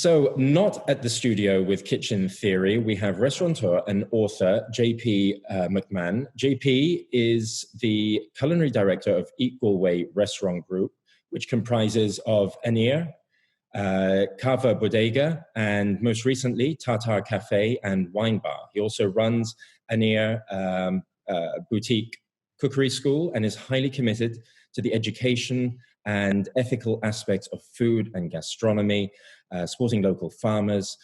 So, not at the studio with Kitchen Theory, we have restaurateur and author JP McMahon. JP is the culinary director of EatGalway Restaurant Group, which comprises of Aniar, Cava Bodega, and most recently, Tartare Cafe and Wine Bar. He also runs Aniar Boutique Cookery School and is highly committed to the education and ethical aspects of food and gastronomy, supporting local farmers,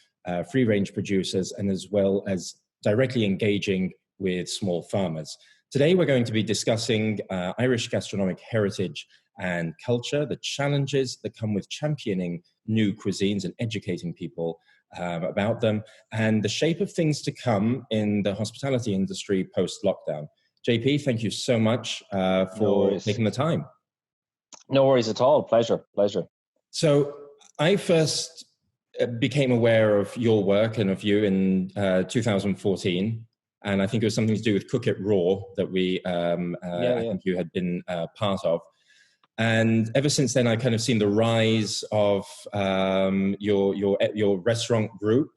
free-range producers, and as well as directly engaging with small farmers. Today, we're going to be discussing Irish gastronomic heritage and culture, the challenges that come with championing new cuisines and educating people about them, and the shape of things to come in the hospitality industry post-lockdown. JP, thank you so much for taking the time. No worries at all. Pleasure. So I first became aware of your work and of you in 2014. And I think it was something to do with Cook It Raw that I think you had been part of. And ever since then, I kind of seen the rise of your restaurant group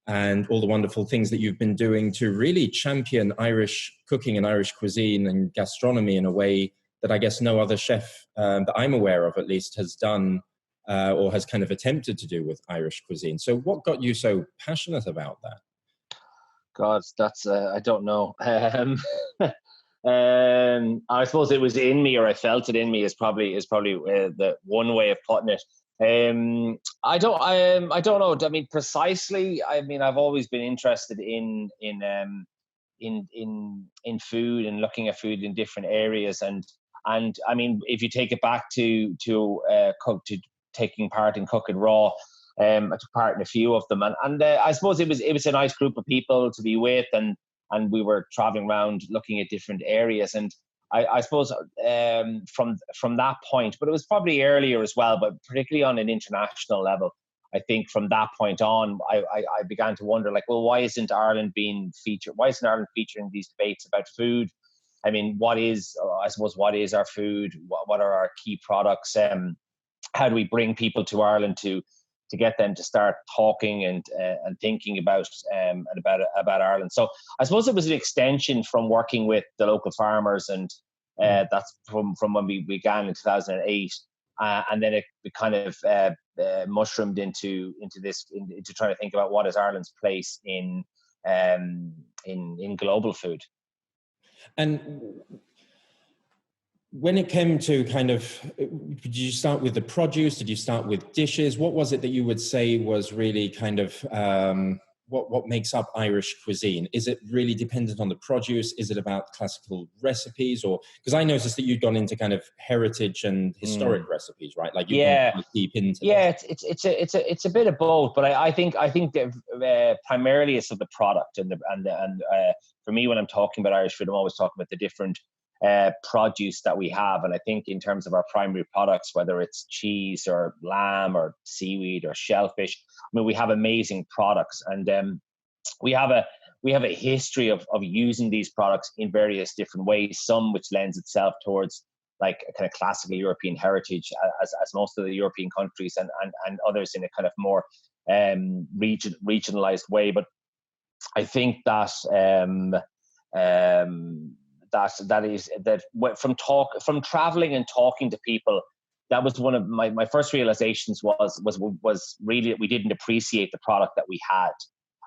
and all the wonderful things that you've been doing to really champion Irish cooking and Irish cuisine and gastronomy in a way that I guess no other chef that I'm aware of, at least, has done or has kind of attempted to do with Irish cuisine. So what got you so passionate about that? God, that's, I don't know. I suppose it was in me, or I felt it in me is probably the one way of putting it. I don't know. I mean, precisely, I've always been interested in food and looking at food in different areas. And I mean, if you take it back to taking part in Cook It Raw, I took part in a few of them, and I suppose it was a nice group of people to be with, and we were traveling around looking at different areas, and I suppose from that point, but it was probably earlier as well, but particularly on an international level, I think from that point on, I began to wonder, like, well, why isn't Ireland being featured? Why isn't Ireland featuring these debates about food? I mean, what is our food? What are our key products? How do we bring people to Ireland to get them to start talking and thinking about Ireland? So I suppose it was an extension from working with the local farmers, and that's from when we began in 2008, and then it kind of mushroomed into trying to think about what is Ireland's place in global food. And when it came to kind of, did you start with the produce? Did you start with dishes? What was it that you would say was really kind of what makes up Irish cuisine? Is it really dependent on the produce? Is it about classical recipes? Or because I noticed that you'd gone into kind of heritage and historic recipes, right? Like you've gone deep into that. It's a bit of both, but I think that, primarily it's of the product and for me, when I'm talking about Irish food, I'm always talking about the different produce that we have. And I think in terms of our primary products, whether it's cheese or lamb or seaweed or shellfish, I mean, we have amazing products, and we have a history of using these products in various different ways, some which lends itself towards like a kind of classical European heritage, as most of the European countries, and others in a kind of more regionalized way. But I think that from traveling and talking to people, that was one of my first realizations was really that we didn't appreciate the product that we had.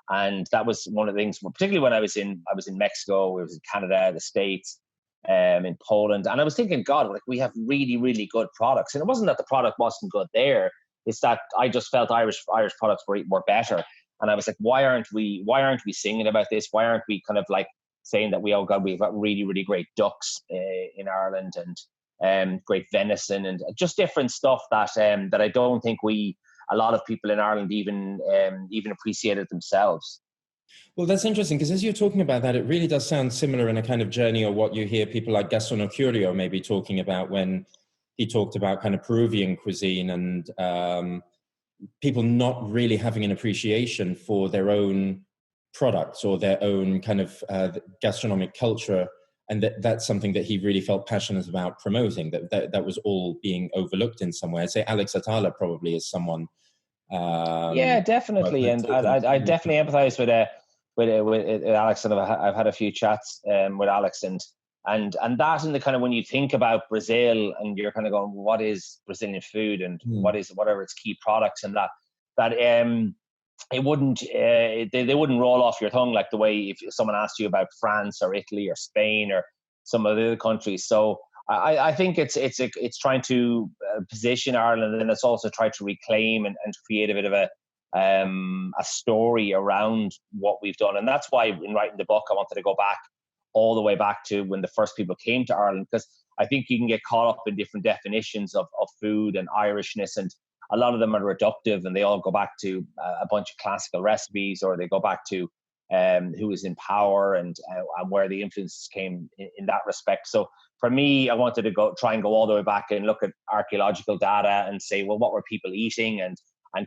And that was one of the things, particularly when I was in Mexico, I was in Canada, the States, in Poland, and I was thinking, God, like, we have really, really good products. And it wasn't that the product wasn't good there, it's that I just felt Irish products were better. And I was like, why aren't we singing about this? Why aren't we kind of like saying that we've got really, really great ducks in Ireland, and great venison, and just different stuff that I don't think a lot of people in Ireland even appreciated themselves. Well, that's interesting, because as you're talking about that, it really does sound similar in a kind of journey, or what you hear people like Gaston Curio maybe talking about when he talked about kind of Peruvian cuisine and people not really having an appreciation for their own products or their own kind of gastronomic culture, and that's something that he really felt passionate about promoting, that was all being overlooked in some way. I'd say Alex Atala probably is someone Yeah, definitely, and I definitely empathize with Alex, and I've had a few chats with Alex, and that, and the kind of, when you think about Brazil and you're kind of going, what is Brazilian food, and what are its key products, and that it wouldn't they wouldn't roll off your tongue like the way if someone asked you about France or Italy or Spain or some of the other countries. So I think it's trying to position Ireland, and then it's also trying to reclaim and create a bit of a story around what we've done. And that's why in writing the book, I wanted to go back all the way back to when the first people came to Ireland, because I think you can get caught up in different definitions of food and Irishness, and a lot of them are reductive, and they all go back to a bunch of classical recipes, or they go back to who was in power and where the influences came in that respect. So for me, I wanted to try and go all the way back and look at archaeological data and say, well, what were people eating, and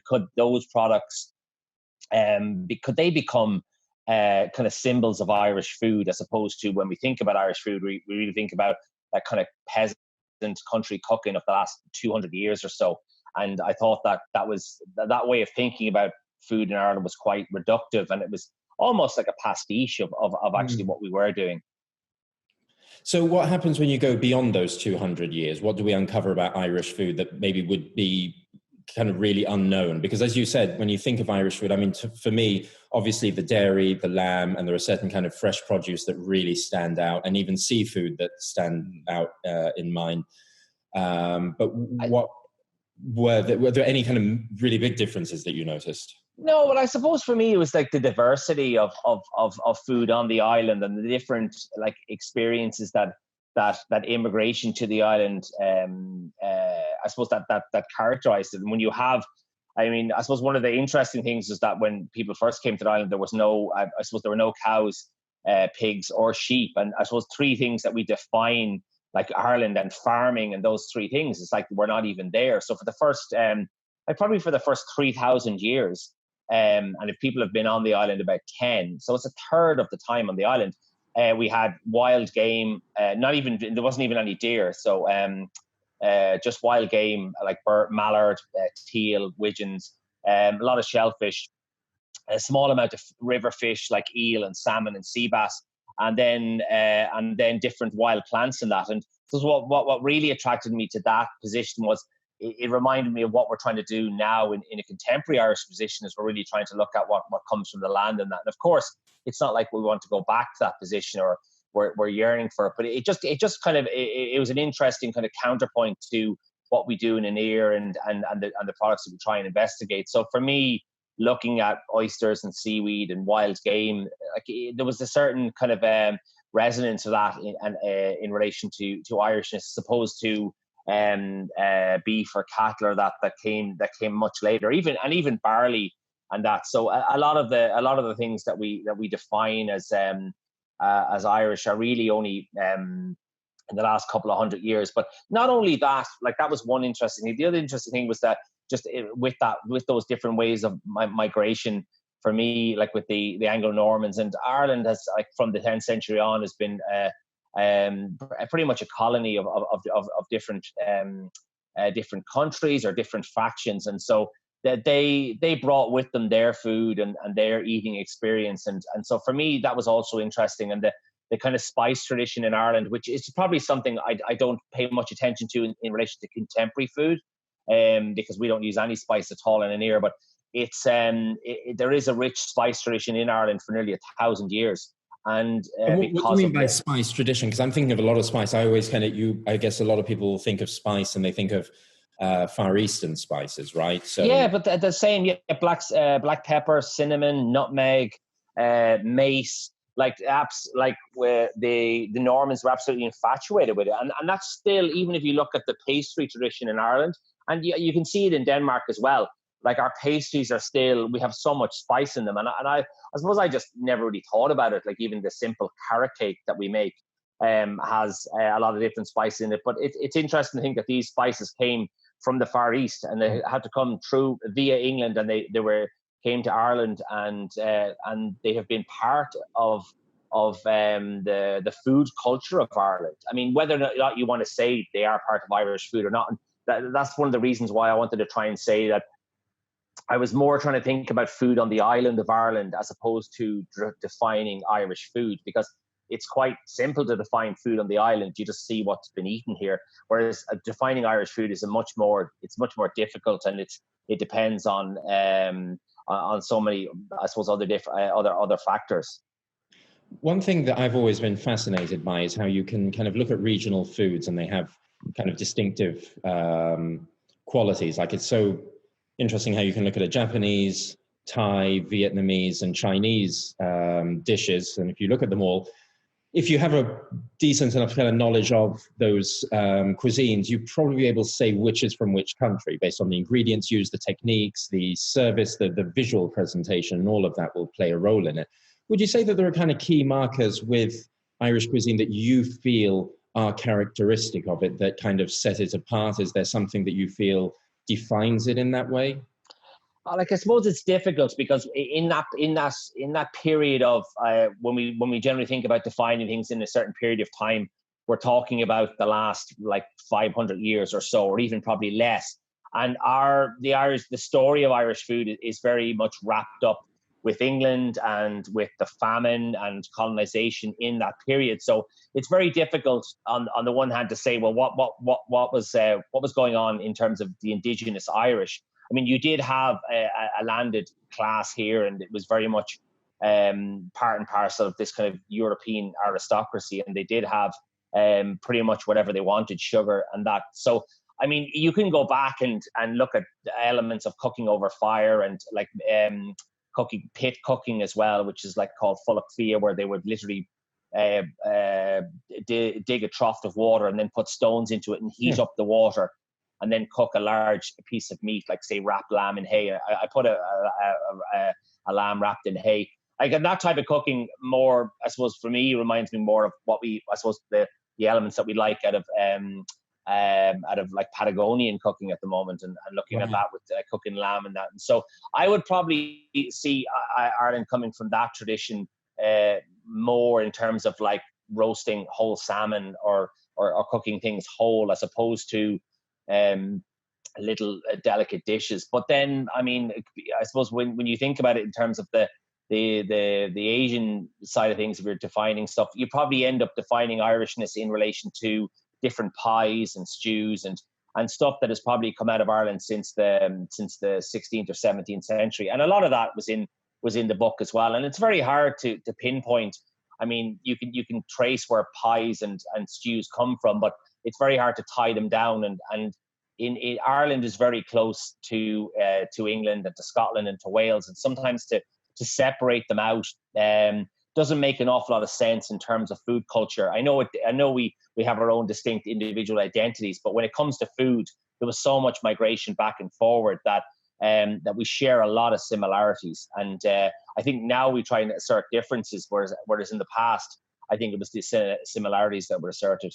could those products could they become kind of symbols of Irish food, as opposed to when we think about Irish food, we really think about that kind of peasant country cooking of the last 200 years or so. And I thought that way of thinking about food in Ireland was quite reductive, and it was almost like a pastiche of actually what we were doing. So what happens when you go beyond those 200 years? What do we uncover about Irish food that maybe would be kind of really unknown? Because as you said, when you think of Irish food, I mean, for me, obviously the dairy, the lamb, and there are certain kind of fresh produce that really stand out, and even seafood that stand out in mind. But were there any kind of really big differences that you noticed? No, but I suppose for me it was like the diversity of food on the island, and the different like experiences that immigration to the island I suppose that characterized it. And when you have, I mean, I suppose one of the interesting things is that when people first came to the island, there was no, I suppose there were no cows, pigs or sheep. And I suppose three things that we define like Ireland and farming, and those three things, it's like we're not even there. So for the first, probably for the first 3,000 years, and if people have been on the island about 10, so it's a third of the time on the island, we had wild game, there wasn't even any deer. So just wild game like mallard, teal, widgeons, a lot of shellfish, a small amount of river fish like eel and salmon and sea bass, and then different wild plants in that. And so what really attracted me to that position was it reminded me of what we're trying to do now in a contemporary Irish position, is we're really trying to look at what comes from the land and that. And of course, it's not like we want to go back to that position, or we're yearning for it, but it just kind of it was an interesting kind of counterpoint to what we do in Aniar and the products that we try and investigate. So for me, looking at oysters and seaweed and wild game, like there was a certain kind of resonance of that in relation to Irishness, as opposed to beef or cattle, or that came much later, even barley and that. So a lot of the things that we define as Irish are really only in the last couple of 100 years. But not only that, like that was one interesting thing. The other interesting thing was that just with those different ways of migration, for me, like with the Anglo-Normans, and Ireland has, like from the 10th century on, has been pretty much a colony of different countries or different factions, and so that they brought with them their food and their eating experience, and so for me that was also interesting. And the kind of spice tradition in Ireland, which is probably something I don't pay much attention to in relation to contemporary food, because we don't use any spice at all in Aniar, but it's there is a rich spice tradition in Ireland for nearly 1,000 years. And what do you mean by spice tradition? Because I'm thinking of a lot of spice. I always I guess a lot of people think of spice and they think of Far Eastern spices, right? So yeah, but the same, black pepper, cinnamon, nutmeg, mace, like where the Normans were absolutely infatuated with it, and that's still, even if you look at the pastry tradition in Ireland, and you can see it in Denmark as well. Like our pastries are still, we have so much spice in them, and I suppose I just never really thought about it. Like even the simple carrot cake that we make has a lot of different spices in it. But it's interesting to think that these spices came from the Far East, and they had to come through via England, and they came to Ireland, and they have been part of the food culture of Ireland. I mean, whether or not you want to say they are part of Irish food or not, and that's one of the reasons why I wanted to try and say that I was more trying to think about food on the island of Ireland as opposed to defining Irish food, because it's quite simple to define food on the island. You just see what's been eaten here. Whereas defining Irish food is much more difficult, and it depends on so many, I suppose, other factors. One thing that I've always been fascinated by is how you can kind of look at regional foods and they have kind of distinctive qualities. Like, it's so interesting how you can look at a Japanese, Thai, Vietnamese, and Chinese dishes. And if you look at them all, if you have a decent enough kind of knowledge of those cuisines, you'd probably be able to say which is from which country based on the ingredients used, the techniques, the service, the visual presentation, and all of that will play a role in it. Would you say that there are kind of key markers with Irish cuisine that you feel are characteristic of it, that kind of set it apart? Is there something that you feel defines it in that way? Like, I suppose it's difficult because in that period of when we generally think about defining things in a certain period of time, we're talking about the last like 500 years or so, or even probably less. And the story of Irish food is very much wrapped up with England and with the famine and colonization in that period. So it's very difficult on the one hand to say, well, what was going on in terms of the indigenous Irish. I mean, you did have a landed class here, and it was very much part and parcel of this kind of European aristocracy, and they did have pretty much whatever they wanted, sugar and that. So, I mean, you can go back and look at the elements of cooking over fire and like pit cooking as well, which is like called fullachlia, where they would literally dig a trough of water and then put stones into it and heat up the water, and then cook a large piece of meat, like say wrapped lamb in hay. I put a lamb wrapped in hay. Like, and that type of cooking, more, I suppose, for me, reminds me more of what I suppose the elements that we like out of like Patagonian cooking at the moment, and looking at that with cooking lamb and that. And so I would probably see Ireland coming from that tradition more in terms of like roasting whole salmon or cooking things whole, as opposed to little delicate dishes. But then, I mean, I suppose when you think about it in terms of the Asian side of things, if you're defining stuff, you probably end up defining Irishness in relation to different pies and stews and stuff that has probably come out of Ireland since the 16th or 17th century. And a lot of that was in the book as well. And it's very hard to pinpoint. I mean, you can trace where pies and stews come from, but it's very hard to tie them down. And in Ireland is very close to England and to Scotland and to Wales, and sometimes to separate them out doesn't make an awful lot of sense in terms of food culture. I know we have our own distinct individual identities, but when it comes to food, there was so much migration back and forward that we share a lot of similarities. And I think now we try and assert differences, whereas in the past, I think it was the similarities that were asserted.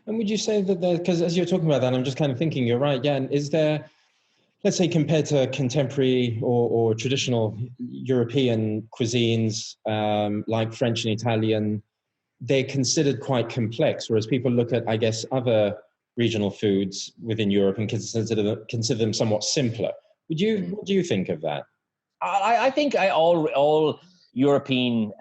And would you say that because as you're talking about that, I'm just kind of thinking, you're right, yeah, and is there, let's say, compared to contemporary or traditional European cuisines like French and Italian, they're considered quite complex, whereas people look at, I guess, other regional foods within Europe and consider them somewhat simpler. What do you think of that? I think all European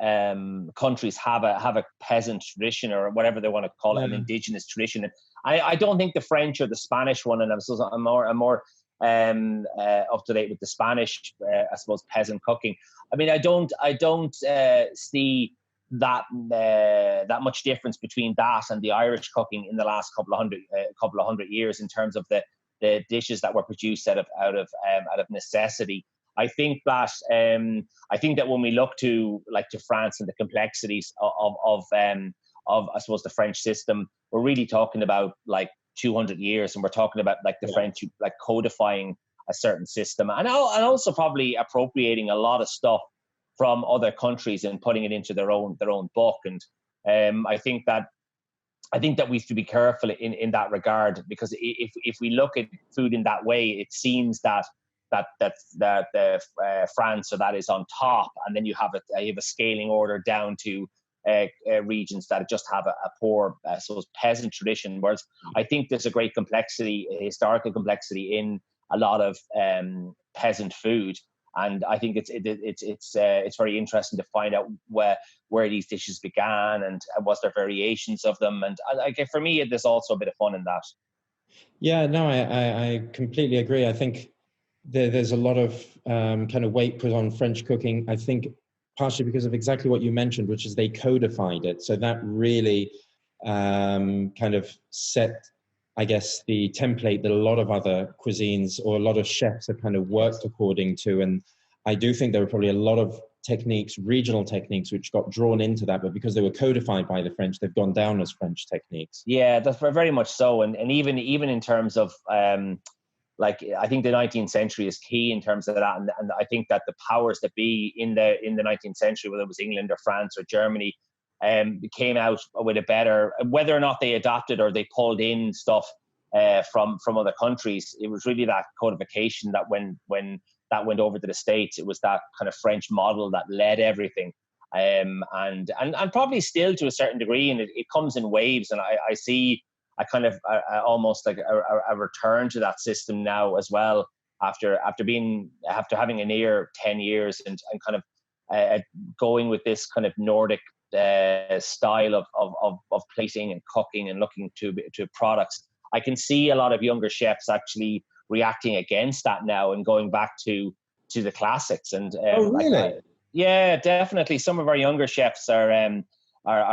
countries have a peasant tradition, or whatever they want to call it, an indigenous tradition. And I don't think the French or the Spanish one, and I'm more up to date with the Spanish, I suppose, peasant cooking. I mean, I don't see that much difference between that and the Irish cooking in the last couple of hundred years in terms of the dishes that were produced out of necessity. I think that when we look to France and the complexities of I suppose the French system, we're really talking about like 200 years, and we're talking about like the French like codifying a certain system, and also probably appropriating a lot of stuff from other countries and putting it into their own book. And I think that we have to be careful in that regard, because if we look at food in that way, it seems that France, so that is on top, and then you have a scaling order down to regions that just have a poor, I suppose, peasant tradition. Whereas I think there's a great complexity, historical complexity, in a lot of peasant food. And I think it's very interesting to find out where these dishes began and was there variations of them. And for me, there's also a bit of fun in that. Yeah, no, I completely agree. I think there's a lot of kind of weight put on French cooking. I think partially because of exactly what you mentioned, which is they codified it. So that really kind of set, I guess, the template that a lot of other cuisines or a lot of chefs have kind of worked according to. And I do think there were probably a lot of techniques, regional techniques, which got drawn into that, but because they were codified by the French, they've gone down as French techniques. Yeah, that's very much so. And even in terms of like, I think the 19th century is key in terms of that. And I think that the powers that be in the 19th century, whether it was England or France or Germany, came out with a better, whether or not they adopted or they pulled in stuff from other countries. It was really that codification that when that went over to the States, it was that kind of French model that led everything. And probably still to a certain degree, and it comes in waves. And I see a kind of almost like a return to that system now as well, after having Aniar 10 years and kind of going with this kind of Nordic style of plating and cooking and looking to products. I can see a lot of younger chefs actually reacting against that now and going back to the classics. And oh, really? Yeah, definitely. Some of our younger chefs are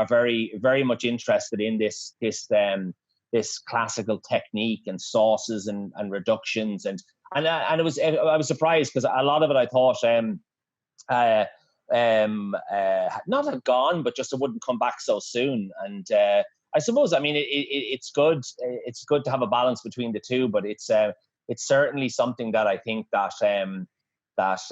very, very much interested in this classical technique and sauces and reductions and I was surprised because a lot of it I thought not had gone, but just it wouldn't come back so soon. And I suppose, I mean, it's good. It's good to have a balance between the two, but it's certainly something that I think that that's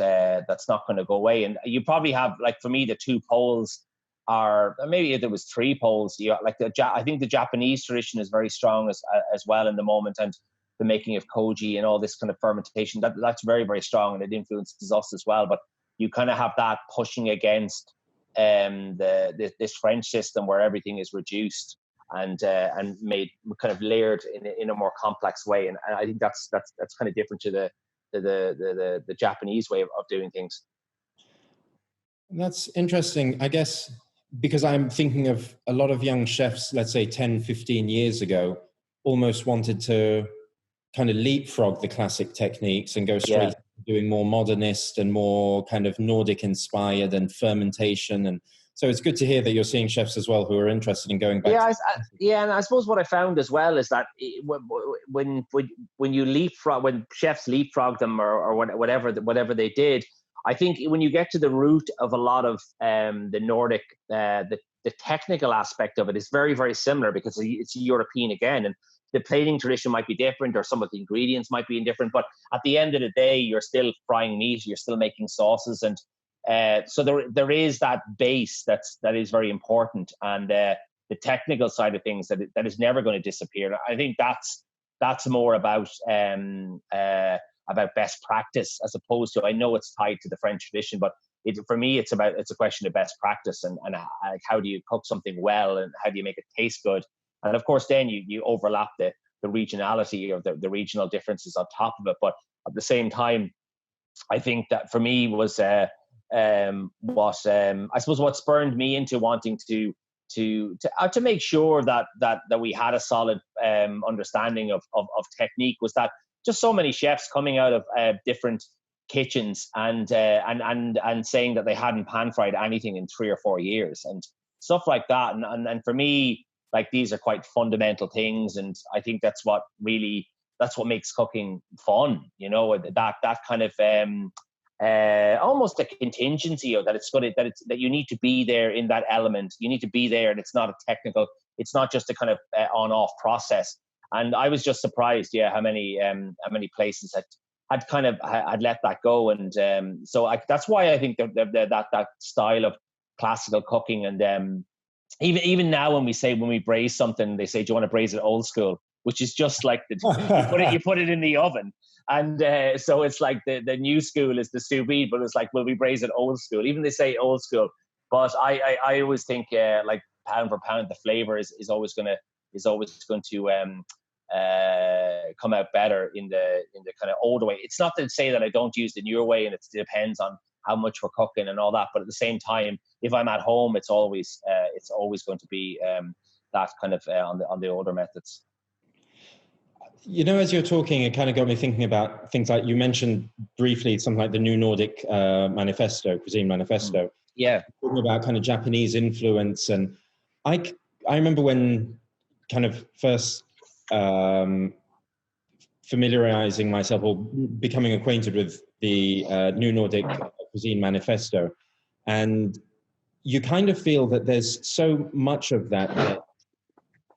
not going to go away. And you probably have, like, for me, the two poles are, maybe there was three poles. Like I think the Japanese tradition is very strong as well in the moment, and the making of koji and all this kind of fermentation, that's very, very strong, and it influences us as well. But you kind of have that pushing against this French system where everything is reduced and made kind of layered in a more complex way. And I think that's kind of different to the Japanese way of doing things. That's interesting, I guess, because I'm thinking of a lot of young chefs, let's say 10, 15 years ago, almost wanted to kind of leapfrog the classic techniques and go straight to doing more modernist and more kind of Nordic inspired and fermentation. And so it's good to hear that you're seeing chefs as well who are interested in going back. And I suppose what I found as well is that when you leapfrog, when chefs leapfrog them or whatever they did, I think when you get to the root of a lot of the Nordic, the technical aspect of it is very, very similar because it's European again. And the plating tradition might be different, or some of the ingredients might be different, but at the end of the day, you're still frying meat, you're still making sauces, and so there is that base that is very important, and the technical side of things that is never going to disappear. I think that's more about best practice, as opposed to, I know it's tied to the French tradition, but for me, it's a question of best practice and how do you cook something well and how do you make it taste good. And of course, then you overlap the regionality or the regional differences on top of it. But at the same time, I think that for me was I suppose what spurred me into wanting to make sure that we had a solid understanding of technique was that just so many chefs coming out of different kitchens and saying that they hadn't pan fried anything in 3 or 4 years and stuff like that. And for me, like, these are quite fundamental things, and I think that's what makes cooking fun. You know, that kind of almost a contingency, or that you need to be there in that element. You need to be there, and it's not a technical. It's not just a kind of on-off process. And I was just surprised, how many places had let that go, and so that's why I think that style of classical cooking, and even now when we braise something, they say, "Do you want to braise it old school?" Which is just like you put it in the oven, and so it's like the new school is the sous vide, but it's like, will we braise it old school? Even they say old school, but I always think like pound for pound, the flavor is always going to come out better in the kind of older way. It's not to say that I don't use the newer way, and it depends on how much we're cooking and all that. But at the same time, if I'm at home, it's always going to be that kind of on the older methods. As you're talking, it kind of got me thinking about things like you mentioned briefly, something like the new Nordic cuisine manifesto. Yeah. Talking about kind of Japanese influence. And I remember when kind of first familiarizing myself or becoming acquainted with the new Nordic cuisine manifesto. And you kind of feel that there's so much of that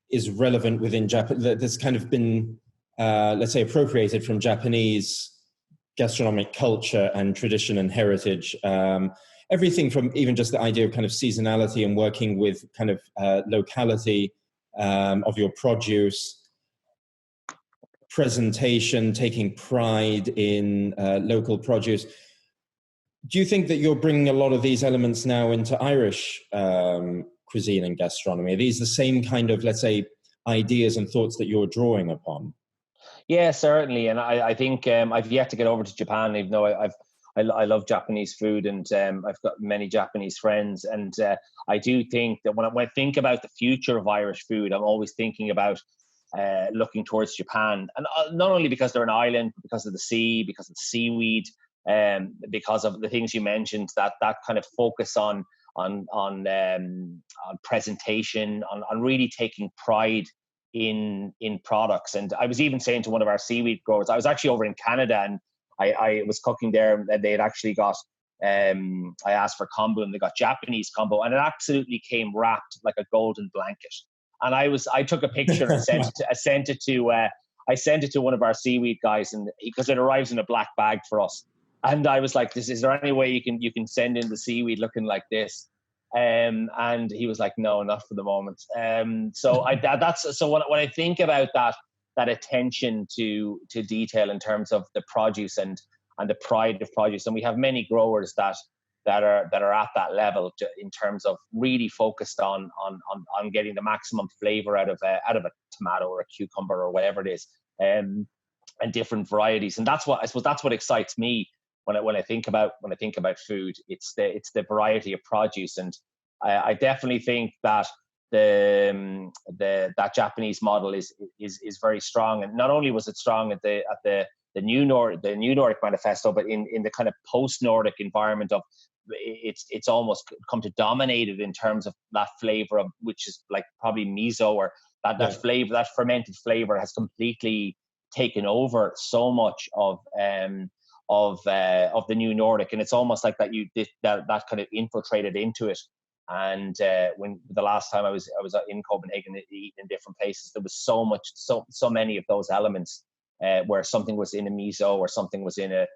is relevant within Japan, that's kind of been, let's say, appropriated from Japanese gastronomic culture and tradition and heritage. Everything from even just the idea of kind of seasonality and working with kind of locality of your produce, presentation, taking pride in local produce. Do you think that you're bringing a lot of these elements now into Irish cuisine and gastronomy? Are these the same kind of, let's say, ideas and thoughts that you're drawing upon? Yeah, certainly. And I think I've yet to get over to Japan, even though I love Japanese food, and I've got many Japanese friends. And I do think that when I think about the future of Irish food, I'm always thinking about looking towards Japan. And not only because they're an island, but because of the sea, because of the seaweed, because of the things you mentioned, that kind of focus on presentation, on really taking pride in products. And I was even saying to one of our seaweed growers, I was actually over in Canada, and I was cooking there, and they had actually got, I asked for kombu, and they got Japanese kombu, and it absolutely came wrapped like a golden blanket. And I took a picture and I sent it to one of our seaweed guys, and because it arrives in a black bag for us. And I was like, is there any way you can send in the seaweed looking like this? And he was like, no, not for the moment. So when I think about that attention to detail in terms of the produce and the pride of produce, and we have many growers that are at that level in terms of really focused on getting the maximum flavor out of a tomato or a cucumber or whatever it is, and different varieties. And that's what excites me when I think about food. It's the variety of produce. And I definitely think that that Japanese model is very strong. And not only was it strong at the new Nordic manifesto, but in the kind of post-Nordic environment of it's almost come to dominate it in terms of that flavor of, which is like probably miso, or that flavor, that fermented flavor has completely taken over so much of the new Nordic. And it's almost like that kind of infiltrated into it. And when the last time I was in Copenhagen eating in different places, there was so many of those elements, where something was in a miso, or something was in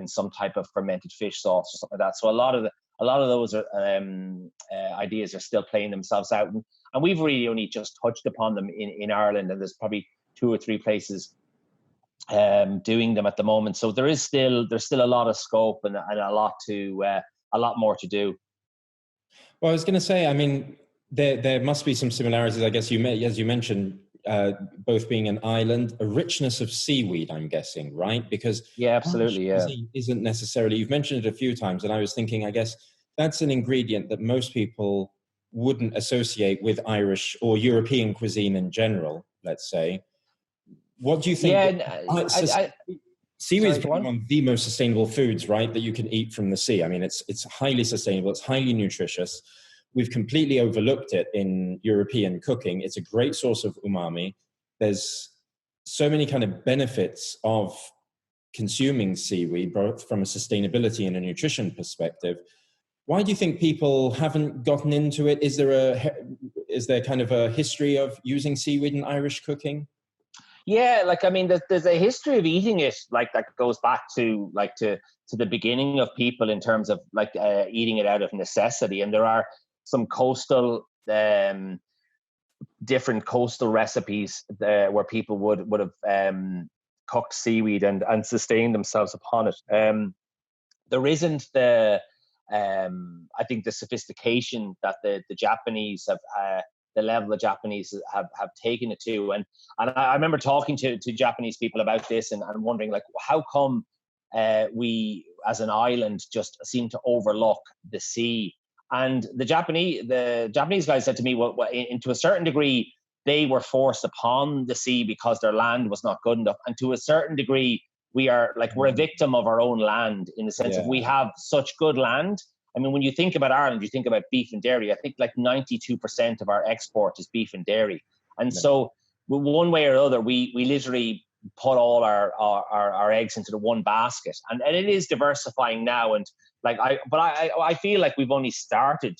some type of fermented fish sauce or something like that. So a lot of those ideas are still playing themselves out, and we've really only just touched upon them in Ireland, and there's probably 2 or 3 places doing them at the moment. So there's still a lot of scope and a lot more to do. Well, I was going to say, I mean, there must be some similarities, I guess. As you mentioned, both being an island, a richness of seaweed, I'm guessing, right? Because absolutely, isn't necessarily. You've mentioned it a few times, and I was thinking, I guess that's an ingredient that most people wouldn't associate with Irish or European cuisine in general. Let's say. What do you think? Seaweed is probably one of the most sustainable foods, right, that you can eat from the sea. I mean, it's highly sustainable. It's highly nutritious. We've completely overlooked it in European cooking. It's a great source of umami. There's so many kind of benefits of consuming seaweed, both from a sustainability and a nutrition perspective. Why do you think people haven't gotten into it? Is there kind of a history of using seaweed in Irish cooking? Yeah, like, I mean, there's a history of eating it, like, that goes back to the beginning of people in terms of eating it out of necessity. And there are some different coastal recipes where people would have cooked seaweed and sustained themselves upon it. There isn't I think the sophistication that the Japanese the level the Japanese have taken it to. And I remember talking to Japanese people about this and wondering, like, how come we as an island just seem to overlook the sea? And the Japanese guys said to me, well, to a certain degree, they were forced upon the sea because their land was not good enough. And to a certain degree, we're a victim of our own land, in the sense of we have such good land. I mean, when you think about Ireland, you think about beef and dairy. I think like 92% of our export is beef and dairy. And so one way or other, we literally put all our eggs into the one basket. And it is diversifying now. And like, I feel like we've only started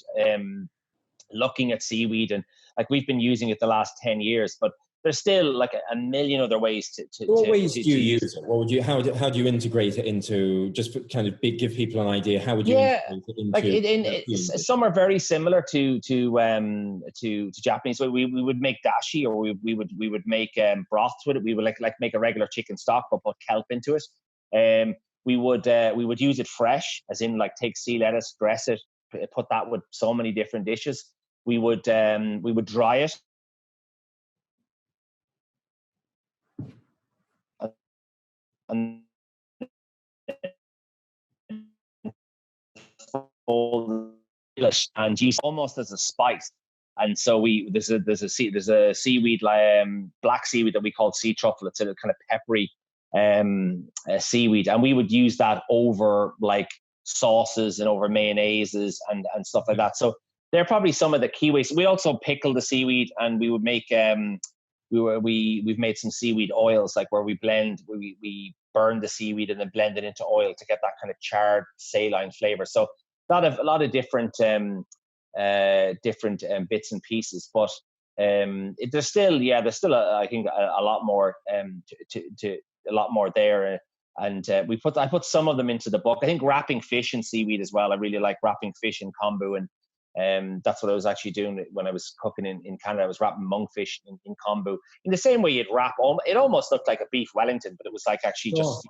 looking at seaweed, and like we've been using it the last 10 years, but there's still like a million other ways to what ways do you use it? What would you, how do you integrate it into, just kind of give people an idea, how would you integrate it into? Like some are very similar to Japanese. So we would make dashi, or we would make broths with it. We would like make a regular chicken stock, but put kelp into it. We would use it fresh, as in like take sea lettuce, dress it, put that with so many different dishes. We would dry it. And use almost as a spice. And so there's a seaweed, black seaweed that we call sea truffle. It's a kind of peppery seaweed, and we would use that over like sauces and over mayonnaises and stuff like that. So they're probably some of the key ways. We also pickle the seaweed, and we would make we've made some seaweed oils, like where we burn the seaweed and then blend it into oil to get that kind of charred saline flavor. So a lot of different bits and pieces, but there's still I think a lot more a lot more there. And I put some of them into the book. I think wrapping fish in seaweed as well. I really like wrapping fish in kombu, and that's what I was actually doing when I was cooking in Canada. I was wrapping monkfish in kombu in the same way you'd wrap. It almost looked like a beef Wellington, but it was like actually just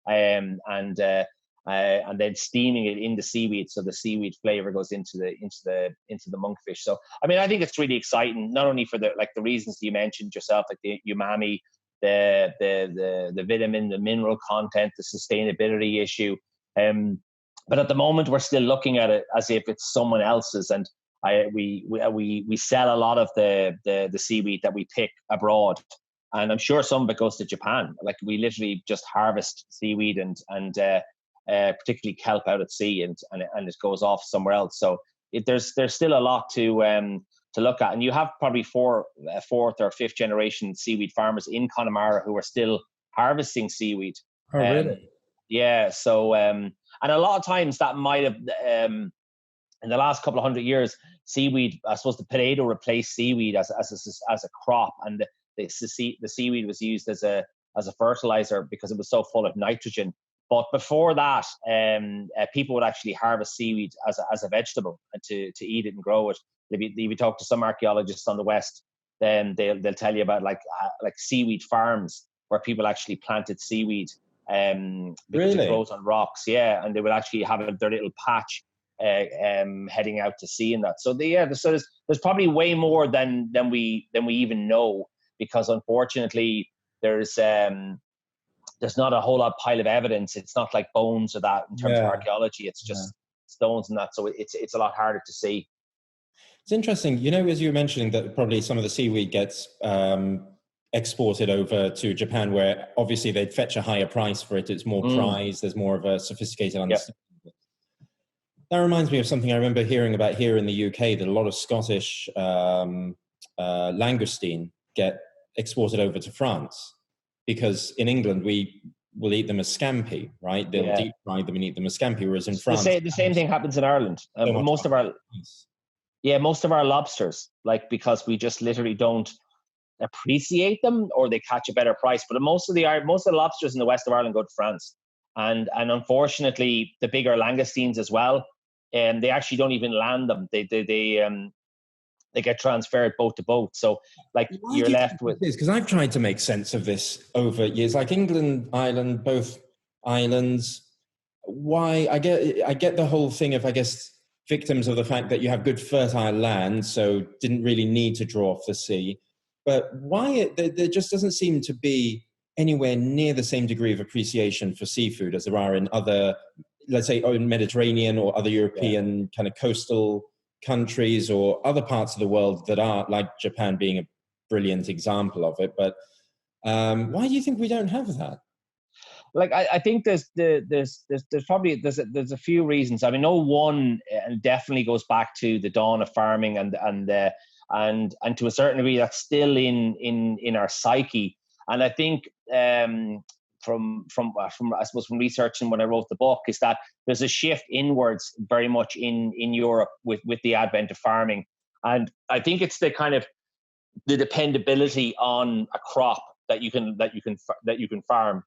and then steaming it in the seaweed, so the seaweed flavor goes into the monkfish. So I mean, I think it's really exciting, not only for the reasons you mentioned yourself, like the umami, the vitamin, the mineral content, the sustainability issue. But at the moment, we're still looking at it as if it's someone else's, and we sell a lot of the seaweed that we pick abroad, and I'm sure some of it goes to Japan. Like we literally just harvest seaweed and particularly kelp out at sea, and it goes off somewhere else. So there's still a lot to look at, and you have probably fourth or fifth generation seaweed farmers in Connemara who are still harvesting seaweed. Oh, really? Yeah. So and a lot of times that might have in the last couple of 100 years, seaweed, I suppose the potato replaced seaweed as a crop, and the seaweed was used as a fertilizer because it was so full of nitrogen. But before that, people would actually harvest seaweed as a vegetable and to eat it and grow it. If you talk to some archaeologists on the West, then they'll tell you about like seaweed farms where people actually planted seaweed because really? It grows on rocks, and they would actually have their little patch heading out to sea and that. So there's probably way more than we even know, because unfortunately there's not a whole lot pile of evidence. It's not like bones or that in terms of archaeology. It's just stones and that. So it's a lot harder to see. It's interesting, as you were mentioning, that probably some of the seaweed gets exported over to Japan, where obviously they'd fetch a higher price for it. It's more prized. There's more of a sophisticated understanding. Yep. That reminds me of something I remember hearing about here in the UK, that a lot of Scottish langoustine get exported over to France, because in England we will eat them as scampi, right? They'll deep fry them and eat them as scampi, whereas in France... The same thing happens in Ireland. Most of our lobsters, like, because we just literally don't appreciate them, or they catch a better price. But most of the lobsters in the west of Ireland go to France, and unfortunately the bigger langoustines as well, and they actually don't even land them. They get transferred boat to boat. So like you're left with this, because I've tried to make sense of this over years, like England, Ireland, both islands. Why I get the whole thing of, I guess, victims of the fact that you have good fertile land, so didn't really need to draw off the sea. But there just doesn't seem to be anywhere near the same degree of appreciation for seafood as there are in other, let's say, in Mediterranean or other European kind of coastal countries or other parts of the world that are, like Japan being a brilliant example of it. But why do you think we don't have that? Like I think there's probably a few reasons. I mean, one and definitely goes back to the dawn of farming and to a certain degree that's still in our psyche. And I think from I suppose from researching when I wrote the book is that there's a shift inwards very much in Europe with the advent of farming, and I think it's the kind of the dependability on a crop that you can farm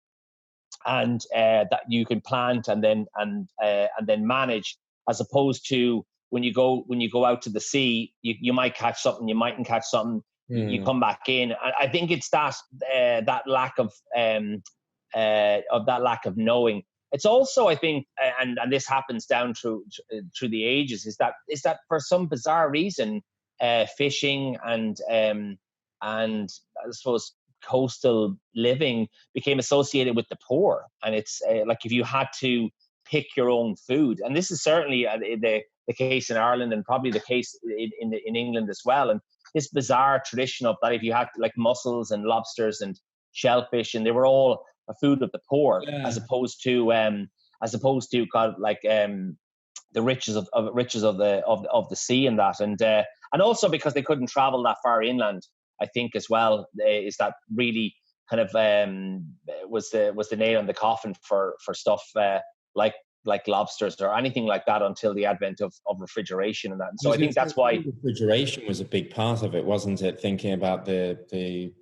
and that you can plant and then manage, as opposed to when you go out to the sea, you might catch something, you mightn't catch something. You come back in. I think it's that lack of knowing. It's also, I think, and this happens down through the ages, is that for some bizarre reason, fishing and I suppose coastal living became associated with the poor. And it's like if you had to pick your own food, and this is certainly the case in Ireland and probably the case in England as well. And this bizarre tradition of that if you had like mussels and lobsters and shellfish, and they were all a food of the poor, as opposed to the riches of the sea and that, and also because they couldn't travel that far inland. I think as well is that really kind of was the nail in the coffin for stuff like lobsters or anything like that until the advent of refrigeration and that. And so I think that's why refrigeration was a big part of it, wasn't it? Thinking about the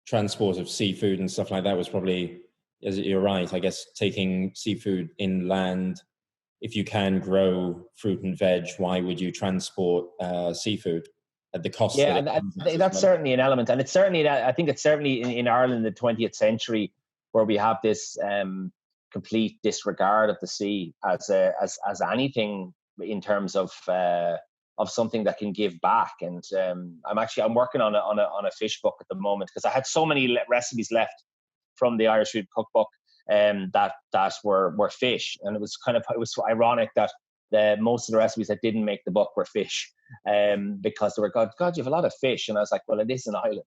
transport of seafood and stuff like that was probably, as you're right, I guess taking seafood inland. If you can grow fruit and veg, why would you transport seafood at the cost? Yeah, and that's certainly an element, and it's certainly, I think it's certainly in Ireland in the 20th century where we have this complete disregard of the sea as anything in terms of something that can give back. And I'm working on a fish book at the moment because I had so many recipes left from the Irish Food Cookbook that were fish, and it was ironic that most of the recipes that didn't make the book were fish, because they were God, you have a lot of fish, and I was like, well, it is an island,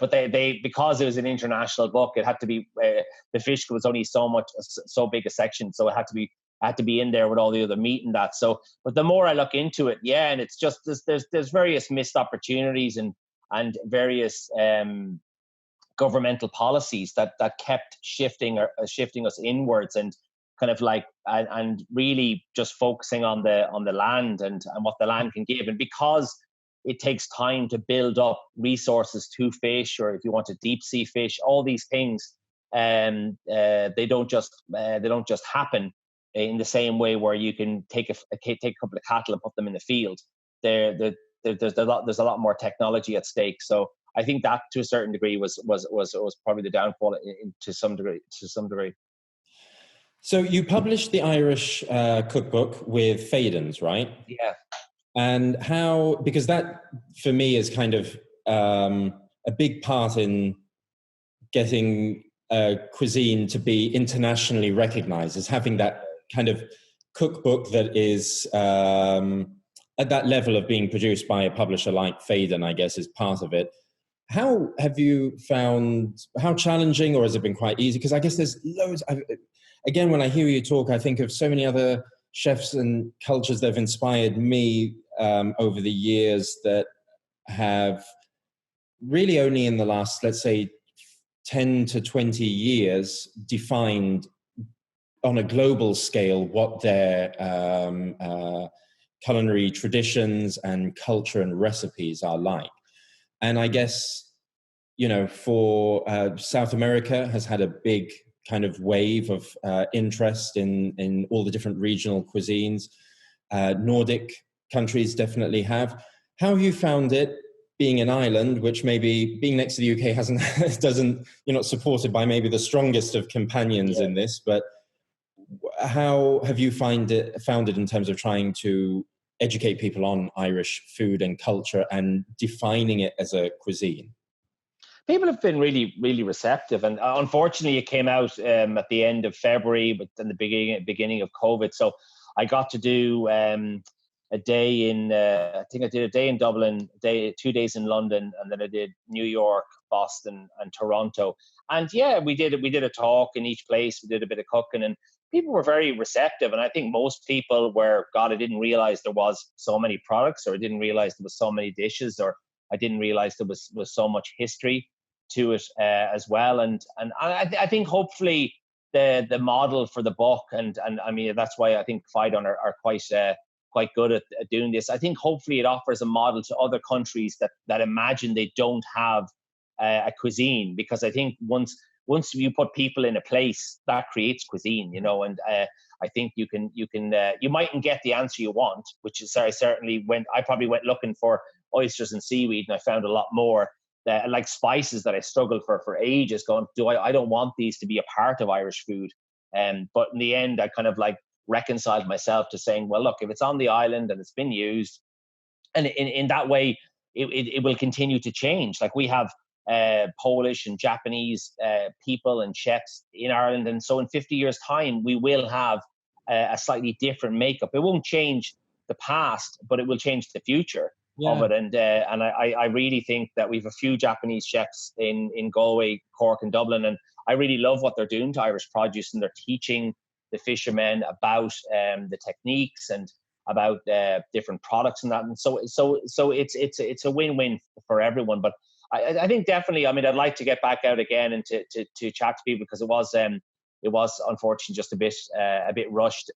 but they because it was an international book, it had to be the fish was only so big a section, so it had to be in there with all the other meat and that. So, but the more I look into it, and it's just there's various missed opportunities and various governmental policies that kept shifting us inwards and kind of like and really just focusing on the land and what the land can give. And because it takes time to build up resources to fish, or if you want to deep sea fish, all these things, they don't just happen in the same way where you can take a couple of cattle and put them in the field. There's a lot more technology at stake. So I think that to a certain degree was probably the downfall to some degree. So you published the Irish cookbook with Fadens, right? Yeah. And how, because that for me is kind of a big part in getting cuisine to be internationally recognized, is having that kind of cookbook that is at that level of being produced by a publisher like Faden, I guess, is part of it. How have you found, how challenging, or has it been quite easy? Because I guess there's loads. Again, when I hear you talk, I think of so many other chefs and cultures that have inspired me over the years that have really only in the last, let's say, 10 to 20 years defined on a global scale what their culinary traditions and culture and recipes are like. And I guess, for South America has had a big kind of wave of interest in all the different regional cuisines. Nordic countries definitely have. How have you found it being an island, which maybe being next to the UK you're not supported by maybe the strongest of companions in this, but how have you found it in terms of trying to educate people on Irish food and culture and defining it as a cuisine? People have been really, really receptive, and unfortunately, it came out at the end of February, but in the beginning of COVID. So I got to do a day in, I think I did a day in Dublin, 2 days in London, and then I did New York, Boston, and Toronto. And yeah, we did a talk in each place. We did a bit of cooking, and people were very receptive. And I think most people were, God, I didn't realize there was so many products, or I didn't realize there was so many dishes, or I didn't realize there was so much history to it as well. And I think hopefully the model for the book, and I mean, that's why I think Fidon are quite good at doing this. I think hopefully it offers a model to other countries that imagine they don't have a cuisine, because I think once you put people in a place, that creates cuisine, you know. And I think you mightn't get the answer you want, which is I probably went looking for oysters and seaweed, and I found a lot more. Like spices that I struggled for ages, going, I don't want these to be a part of Irish food. But in the end, I kind of like reconciled myself to saying, well, look, if it's on the island and it's been used, and in that way, it will continue to change. Like we have Polish and Japanese people and chefs in Ireland, and so in 50 years' time, we will have a slightly different makeup. It won't change the past, but it will change the future. Yeah. Of it, and I really think that we've a few Japanese chefs in Galway, Cork, and Dublin, and I really love what they're doing to Irish produce, and they're teaching the fishermen about the techniques and about different products and that, and so it's a win-win for everyone. But I think definitely, I mean, I'd like to get back out again and to chat to people, because it was unfortunately just a bit rushed.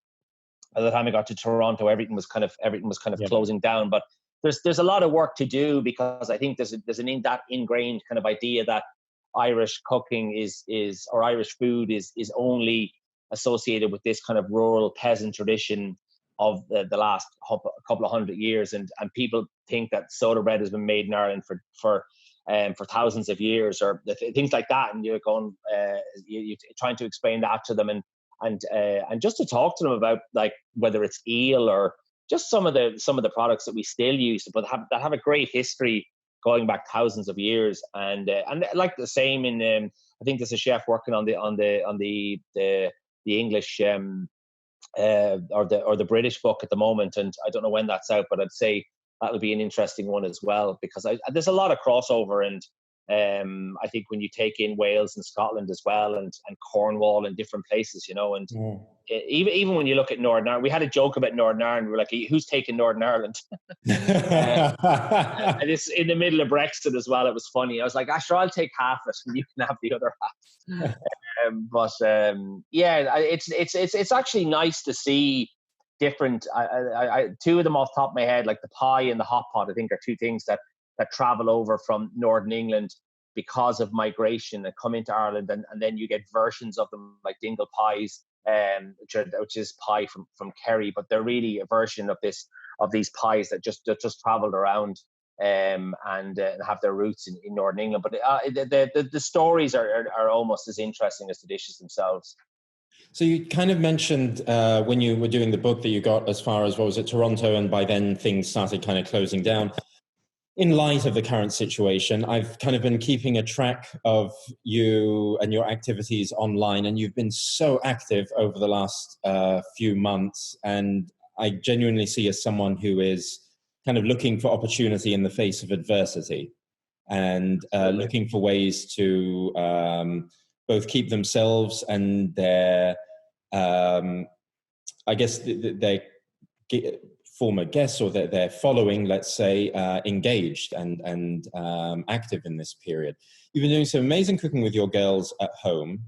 By the time I got to Toronto, everything was kind of closing down, but there's a lot of work to do, because I think there's that ingrained kind of idea that Irish cooking or Irish food is only associated with this kind of rural peasant tradition of the last couple of 100 years, and people think that soda bread has been made in Ireland for thousands of years, or things like that, and you're going you're trying to explain that to them, and just to talk to them about, like, whether it's eel or just some of the products that we still use, but that have a great history going back thousands of years, and like the same in I think there's a chef working on the English or the British book at the moment, and I don't know when that's out, but I'd say that'll be an interesting one as well, because there's a lot of crossover, and I think when you take in Wales and Scotland as well, and Cornwall and different places, you know, and even when you look at Northern Ireland, we had a joke about Northern Ireland. We were like, who's taking Northern Ireland? And it's in the middle of Brexit as well. It was funny. I was like, sure, I'll take half it and you can have the other half. Yeah, it's actually nice to see different. I two of them off the top of my head, like the pie and the hot pot, I think are two things that travel over from Northern England because of migration and come into Ireland, and then you get versions of them like dingle pies, which is pie from Kerry, but they're really a version of these pies that just traveled around and have their roots in Northern England. But the stories are almost as interesting as the dishes themselves. So you kind of mentioned when you were doing the book that you got as far as, what was it, Toronto, and by then things started kind of closing down. In light of the current situation, I've kind of been keeping a track of you and your activities online, and you've been so active over the last few months. And I genuinely see as someone who is kind of looking for opportunity in the face of adversity, and looking for ways to both keep themselves and their, I guess, their former guests or their following, let's say, engaged and active in this period. You've been doing some amazing cooking with your girls at home.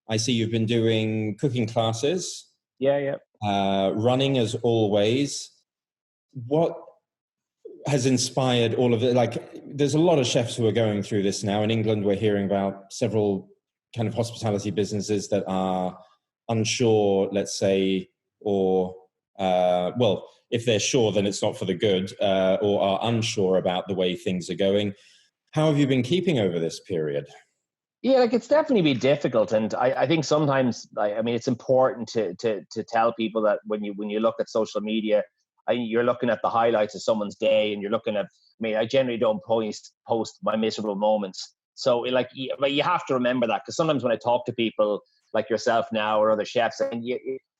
I see you've been doing cooking classes. Yeah. Running as always. What has inspired all of it? Like, there's a lot of chefs who are going through this now. In England, we're hearing about several kind of hospitality businesses that are unsure, let's say, or well, if they're sure, then it's not for the good, or are unsure about the way things are going. How have you been keeping over this period? Yeah, like it's definitely been difficult, and I think sometimes, I mean, it's important to tell people that when you look at social media, you're looking at the highlights of someone's day, and you're looking at. I mean, I generally don't post my miserable moments, so like, but you have to remember that, because sometimes when I talk to people like yourself now or other chefs, and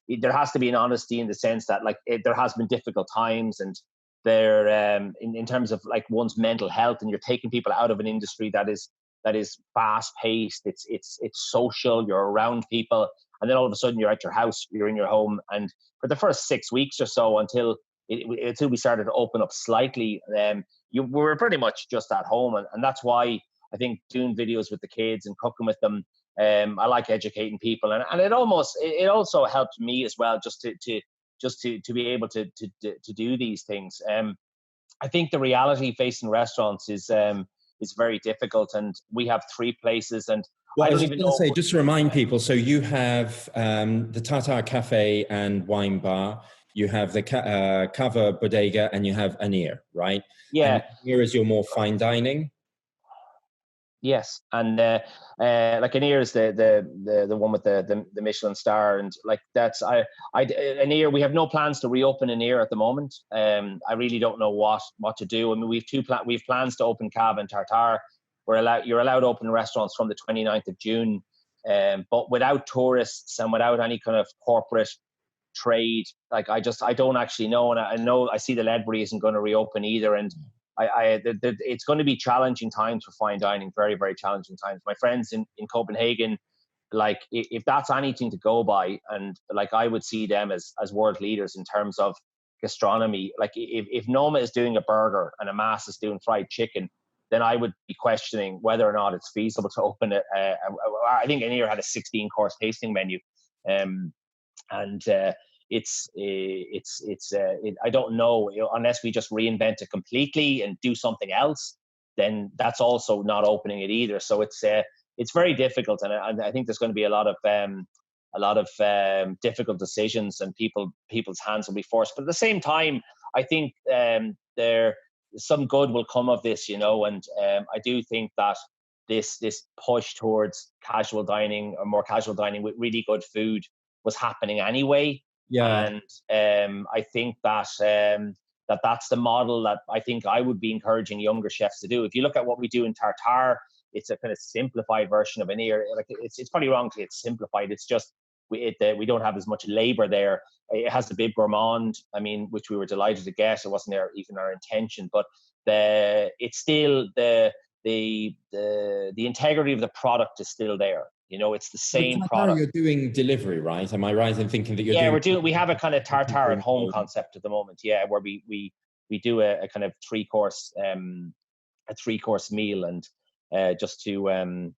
there has to be an honesty in the sense that like there has been difficult times, and there in terms of like one's mental health, and you're taking people out of an industry that is fast paced. It's social. You're around people, and then all of a sudden you're at your house, you're in your home, and for the first 6 weeks or so, until we started to open up slightly, we were pretty much just at home, and that's why I think doing videos with the kids and cooking with them. I like educating people, and it also helped me as well, just to be able to do these things. I think the reality facing restaurants is very difficult, and we have 3 places, and well, I I was don't just even going to know. say, just to remind people, so you have the Tartare Cafe and Wine Bar, you have the Cava Bodega, and you have Aniar, right? Yeah. And here is your more fine dining. Yes, and like Aniar is the one with the Michelin star, and like that's Aniar. We have no plans to reopen Aniar at the moment. I really don't know what to do. I mean, we've plans to open Cava and Tartare. You're allowed to open restaurants from the 29th of June, but without tourists and without any kind of corporate trade. Like I don't actually know, and I know I see the Ledbury isn't going to reopen either, and it's going to be challenging times for fine dining, very, very challenging times. My friends in Copenhagen, like if that's anything to go by, and like I would see them as world leaders in terms of gastronomy. Like if Noma is doing a burger and Amas is doing fried chicken, then I would be questioning whether or not it's feasible to open it. I think Aniar had a 16-course tasting menu, and I don't know, unless we just reinvent it completely and do something else, then that's also not opening it either. So it's very difficult, and I think there's going to be a lot of difficult decisions, and people's hands will be forced. But at the same time, I think there some good will come of this, and I do think that this push towards casual dining, or more casual dining with really good food, was happening anyway. Yeah. And I think that that's the model that I think I would be encouraging younger chefs to do. If you look at what we do in Tartare, it's a kind of simplified version of Aniar. Like it's probably wrong to say it's simplified. It's just we don't have as much labor there. It has the bib gourmand, I mean, which we were delighted to get. It wasn't even our intention, but it's still the integrity of the product is still there. It's the same product. You're doing delivery, right? Am I right in thinking that you're doing? We have a kind of Tartare at home concept at the moment. Yeah, where we do a kind of three-course meal, and just to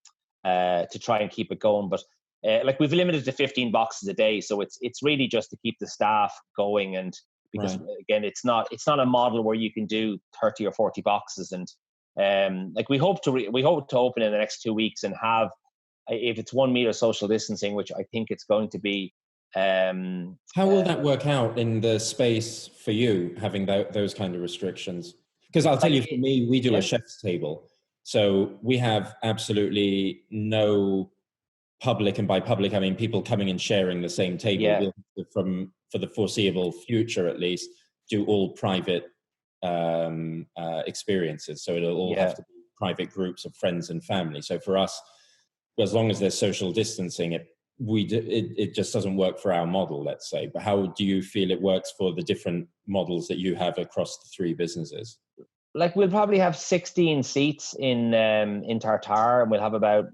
try and keep it going. But like we've limited to 15 boxes a day, so it's really just to keep the staff going, and because again, it's not a model where you can do 30 or 40 boxes, and like we hope to open in the next 2 weeks and have, if it's 1 meter social distancing, which I think it's going to be. How will that work out in the space for you, having those kind of restrictions? Because I'll tell you, for me, we do a chef's table. So we have absolutely no public, and by public, I mean people coming and sharing the same table. Yeah. We'll, for the foreseeable future at least, do all private experiences. So it'll all have to be private groups of friends and family. So for us, as long as there's social distancing, it just doesn't work for our model, let's say. But how do you feel it works for the different models that you have across the 3 businesses? Like we'll probably have 16 seats in Tartare, and we'll have about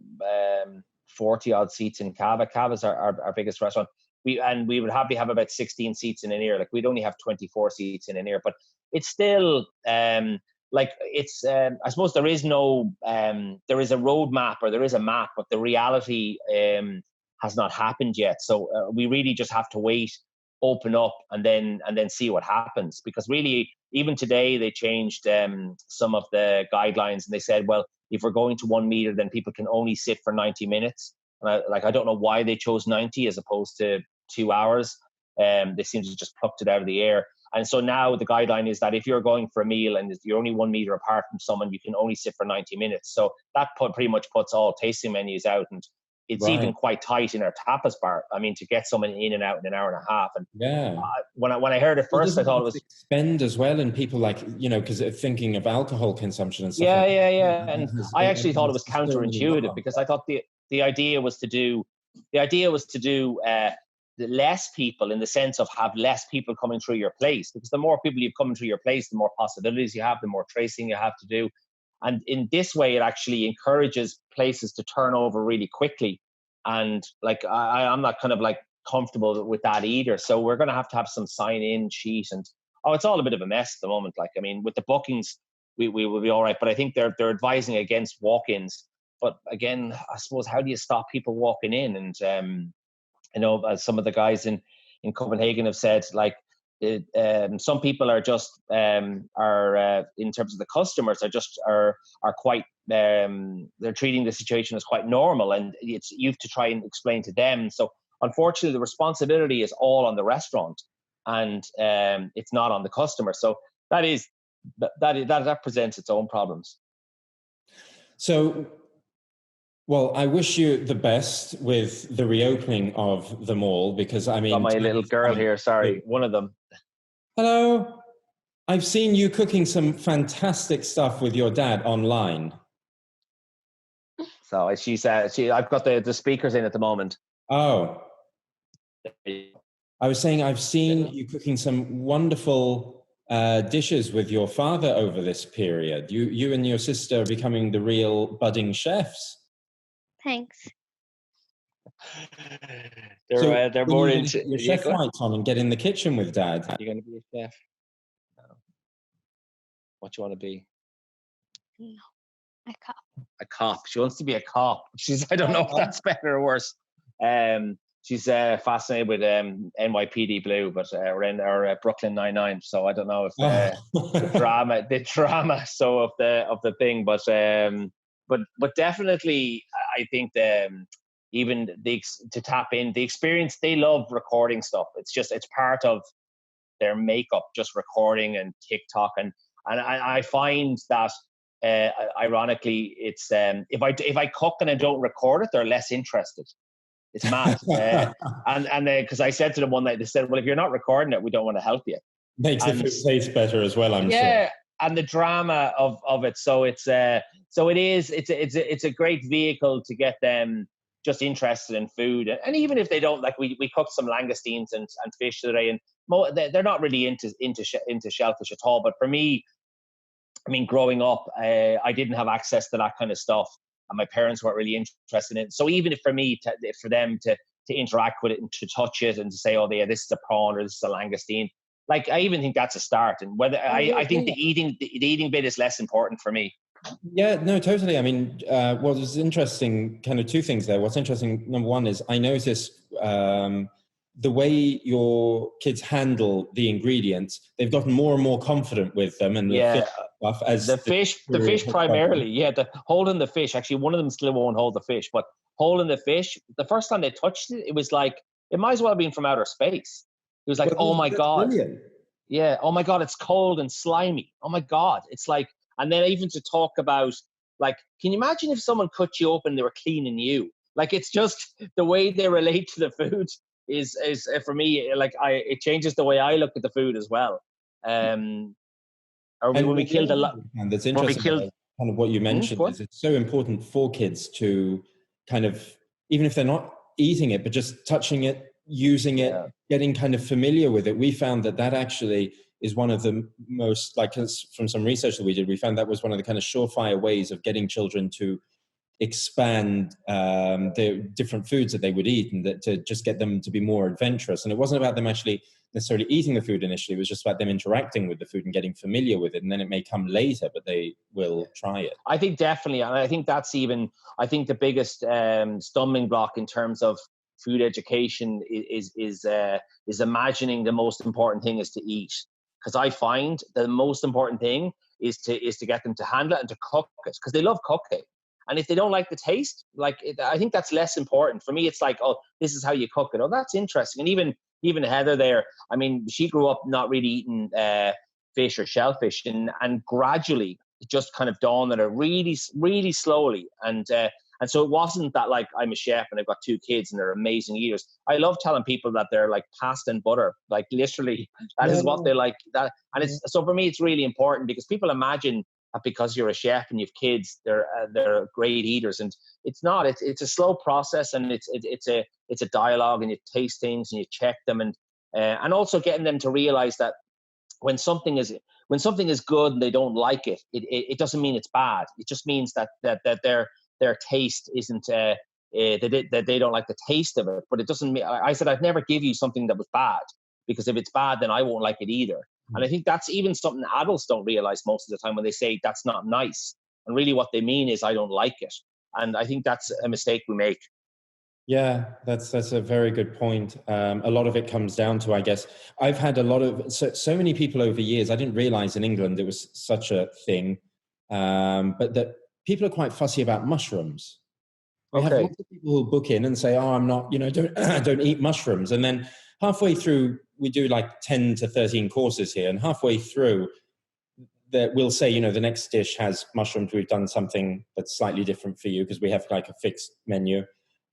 40 odd seats in Cava. Cava's our biggest restaurant. We would happily have about 16 seats in Aniar. Like we'd only have 24 seats in Aniar, but it's still like it's I suppose there is no there is a roadmap, or there is a map, but the reality has not happened yet. So we really just have to wait, open up, and then see what happens. Because really, even today they changed some of the guidelines, and they said, well, if we're going to 1 meter, then people can only sit for 90 minutes. And I don't know why they chose 90 as opposed to 2 hours. They seem to just plucked it out of the air. And so now the guideline is that if you're going for a meal and you're only 1 meter apart from someone, you can only sit for 90 minutes. So that pretty much puts all tasting menus out. And it's even quite tight in our tapas bar. I mean, to get someone in and out in an hour and a half. And when I heard it first, I thought it was spend as well. And people like, because thinking of alcohol consumption and stuff. Yeah. And I actually thought it was counterintuitive, because I thought the idea was to do less people, in the sense of have less people coming through your place, because the more people you've coming through your place, the more possibilities you have, the more tracing you have to do. And in this way, it actually encourages places to turn over really quickly. And like, I'm not kind of like comfortable with that either. So we're going to have some sign-in sheet, and it's all a bit of a mess at the moment. Like, I mean, with the bookings, we will be all right. But I think they're advising against walk-ins. But again, I suppose, how do you stop people walking in? And I know some of the guys in Copenhagen have said, like, some people are just in terms of the customers are quite they're treating the situation as quite normal, and you have to try and explain to them. So unfortunately, the responsibility is all on the restaurant, and it's not on the customer. So that presents its own problems. So, well, I wish you the best with the reopening of the mall, because I mean, got my little girl here. Sorry, one of them. Hello. I've seen you cooking some fantastic stuff with your dad online. So I've got the speakers in at the moment. Oh. I was saying I've seen you cooking some wonderful dishes with your father over this period. You and your sister are becoming the real budding chefs. Thanks. They're more into your chef lights on and get in the kitchen with Dad. You're going to be a chef? No. What do you want to be? No, a cop. A cop. She wants to be a cop. I don't know if that's better or worse. She's fascinated with NYPD Blue, but or Brooklyn Nine-Nine. So I don't know if the drama. So of the thing, but definitely, I think even to tap in the experience. They love recording stuff. It's part of their makeup, just recording and TikTok, and I find that ironically, it's if I cook and I don't record it, they're less interested. It's mad. And because I said to them one night, they said, well, if you're not recording it, we don't want to help you. Makes the food taste better as well, I'm sure. Yeah, and the drama of it. So it's a great vehicle to get them just interested in food. And even if they don't, like we cooked some langoustines and fish today, and they're not really into shellfish at all. But for me, I mean, growing up, I didn't have access to that kind of stuff, and my parents weren't really interested in it. So even if for them to interact with it and to touch it and to say, oh, yeah, this is a prawn or this is a langoustine, like I even think that's a start. And whether I think the eating bit is less important for me. Yeah, no, totally. I mean, well, there's interesting kind of two things there. What's interesting, number one, is I notice the way your kids handle the ingredients, they've gotten more and more confident with them, and stuff as the fish primarily. Yeah, holding the fish. Actually, one of them still won't hold the fish, but holding the fish. The first time they touched it, it was like it might as well have been from outer space. It was like, oh my God. Brilliant. Yeah, oh my God, it's cold and slimy. Oh my God, it's like, and then even to talk about, like, can you imagine if someone cut you open and they were cleaning you? Like, it's just the way they relate to the food is for me, like, it changes the way I look at the food as well. Or when we killed a lot. And that's interesting. Kind of what you mentioned is it's so important for kids to kind of, even if they're not eating it, but just touching it, using it, getting kind of familiar with it. We found that actually is one of the most, like, from some research that we did, we found that was one of the kind of surefire ways of getting children to expand the different foods that they would eat, and that to just get them to be more adventurous. And it wasn't about them actually necessarily eating the food initially, it was just about them interacting with the food and getting familiar with it, and then it may come later, but they will try it. I think definitely, and I think that's even, I think the biggest stumbling block in terms of food education is imagining the most important thing is to eat. Because I find the most important thing is to get them to handle it and to cook it, because they love cooking. And if they don't like the taste, I think that's less important. For me, it's like, oh, this is how you cook it. Oh, that's interesting. And even even Heather there, I mean, she grew up not really eating fish or shellfish, and gradually it just kind of dawned on her really, really slowly. And so it wasn't that like I'm a chef and I've got 2 kids and they're amazing eaters. I love telling people that they're like pasta and butter, like literally that is what they like. That, and it's so for me, it's really important because people imagine that because you're a chef and you've kids, they're great eaters, and it's not. It's a slow process, and it's a dialogue, and you taste things and you check them, and also getting them to realize that when something is good and they don't like it, it doesn't mean it's bad. It just means that their taste isn't that they don't like the taste of it. But it doesn't mean, I said I'd never give you something that was bad, because if it's bad, then I won't like it either. And I think that's even something adults don't realize most of the time when they say that's not nice. And really what they mean is I don't like it. And I think that's a mistake we make. Yeah, that's a very good point. A lot of it comes down to, I guess, I've had a lot of, so many people over years, I didn't realize in England it was such a thing, but that people are quite fussy about mushrooms. We have lots of people who book in and say, oh, I'm not, don't eat mushrooms. And then halfway through, we do like 10 to 13 courses here. And halfway through, that we'll say, the next dish has mushrooms. We've done something that's slightly different for you because we have like a fixed menu.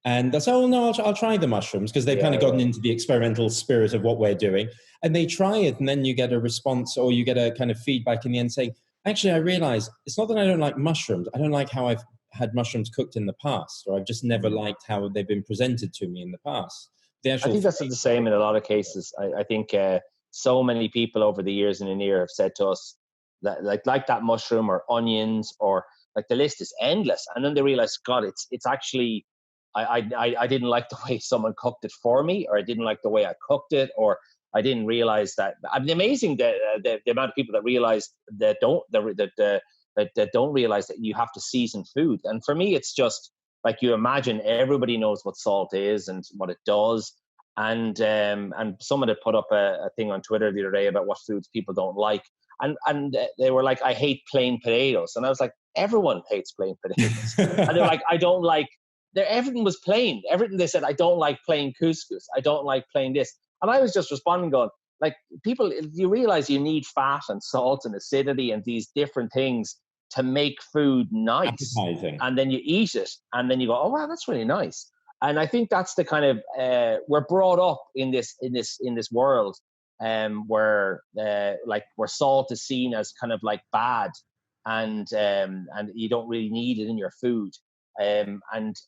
And they'll say, oh, no, I'll try the mushrooms, because they've kind of gotten into the experimental spirit of what we're doing. And they try it, and then you get a response, or you get a kind of feedback in the end saying, actually, I realize it's not that I don't like mushrooms. I don't like how I've had mushrooms cooked in the past, or I've just never liked how they've been presented to me in the past. I think that's the same in a lot of cases. I think so many people over the years in Aniar have said to us that like that mushroom or onions, or like the list is endless. And then they realize, God, it's actually, I didn't like the way someone cooked it for me, or I didn't like the way I cooked it, or I didn't realize that. I mean, amazing the amount of people that realize that don't realize that you have to season food. And for me, it's just like, you imagine everybody knows what salt is and what it does. And someone had put up a thing on Twitter the other day about what foods people don't like. And they were like, I hate plain potatoes. And I was like, everyone hates plain potatoes. And they're like, I don't like, everything was plain. Everything they said, I don't like plain couscous. I don't like plain this. And I was just responding going, like, people, you realize you need fat and salt and acidity and these different things to make food nice. Appetizing. And then you eat it, and then you go, oh wow, that's really nice. And I think that's the kind of we're brought up in this world where salt is seen as kind of like bad, and you don't really need it in your food, and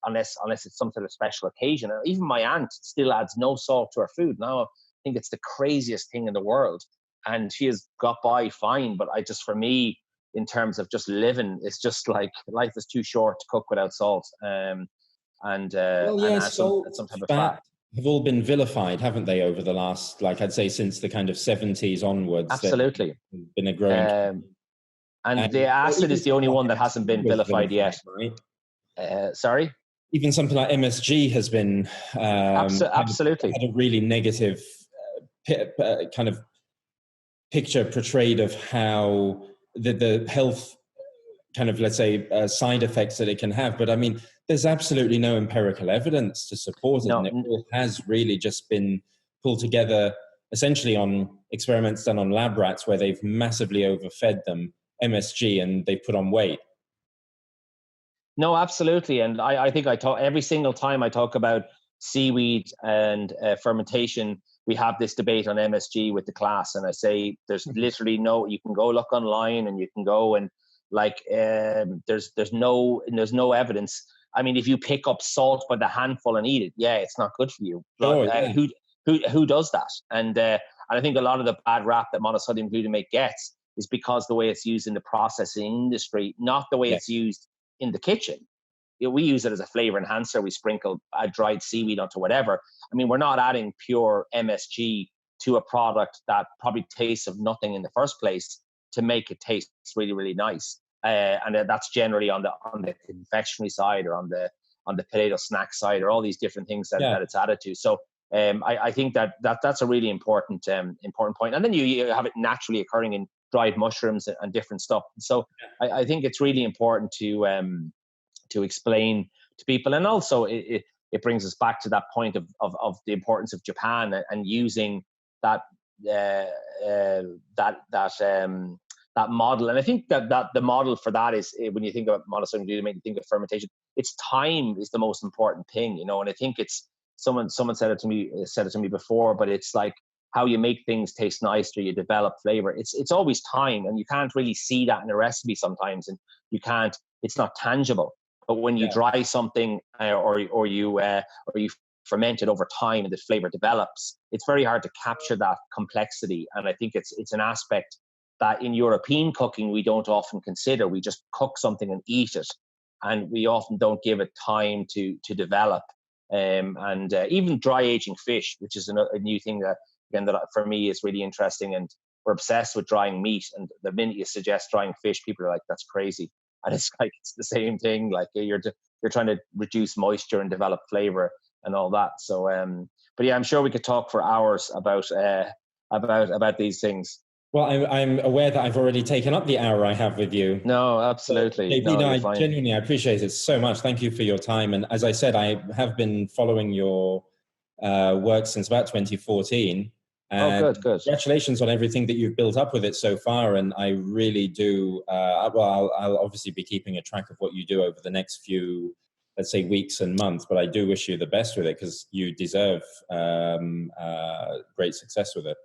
unless it's some sort of special occasion. Even my aunt still adds no salt to her food now. I think it's the craziest thing in the world, and she has got by fine. But for me, in terms of just living, it's just like life is too short to cook without salt. And add some type of fat. Have all been vilified, haven't they, over the last, like I'd say, since the kind of 70s onwards? Absolutely. Been a growing. And the acid is the only one that hasn't been vilified yet. Right? Sorry? Even something like MSG has been absolutely had a really negative kind of picture portrayed of how the health kind of, let's say, side effects that it can have. But I mean, there's absolutely no empirical evidence to support it. No. And it all has really just been pulled together essentially on experiments done on lab rats where they've massively overfed them MSG and they put on weight. No, absolutely. And I think I talk every single time I talk about seaweed and fermentation, we have this debate on MSG with the class. And I say, there's literally you can go look online and you can go and there's no evidence. I mean, if you pick up salt by the handful and eat it, it's not good for you. But, who does that? And I think a lot of the bad rap that monosodium glutamate gets is because the way it's used in the processing industry, not the way it's used in the kitchen. We use it as a flavor enhancer. We sprinkle dried seaweed onto whatever. I mean, we're not adding pure MSG to a product that probably tastes of nothing in the first place to make it taste really, really nice. And that's generally on the confectionery side or on the potato snack side or all these different things that it's added to. So I think that's a really important point. And then you have it naturally occurring in dried mushrooms and different stuff. So I think it's really important to explain to people. And also it brings us back to that point of the importance of Japan and using that that model. And I think that the model for that is, when you think about monocyclic gluten, make you think of fermentation. It's time is the most important thing, you know. And I think it's someone said it to me before, but it's like how you make things taste nice or you develop flavor. It's always time, and you can't really see that in a recipe sometimes, and you can't. It's not tangible. But when you dry something or you ferment it over time and the flavor develops, it's very hard to capture that complexity. And I think it's an aspect that in European cooking we don't often consider. We just cook something and eat it, and we often don't give it time to develop. And even dry aging fish, which is a new thing that for me is really interesting. And we're obsessed with drying meat. And the minute you suggest drying fish, people are like, "That's crazy." And it's like, it's the same thing. Like you're trying to reduce moisture and develop flavor and all that. So, but yeah, I'm sure we could talk for hours about these things. Well, I'm aware that I've already taken up the hour I have with you. No, absolutely. So, I genuinely appreciate it so much. Thank you for your time. And as I said, I have been following your work since about 2014. And good. Congratulations on everything that you've built up with it so far. And I really do, I'll obviously be keeping a track of what you do over the next few, let's say, weeks and months, but I do wish you the best with it, because you deserve great success with it.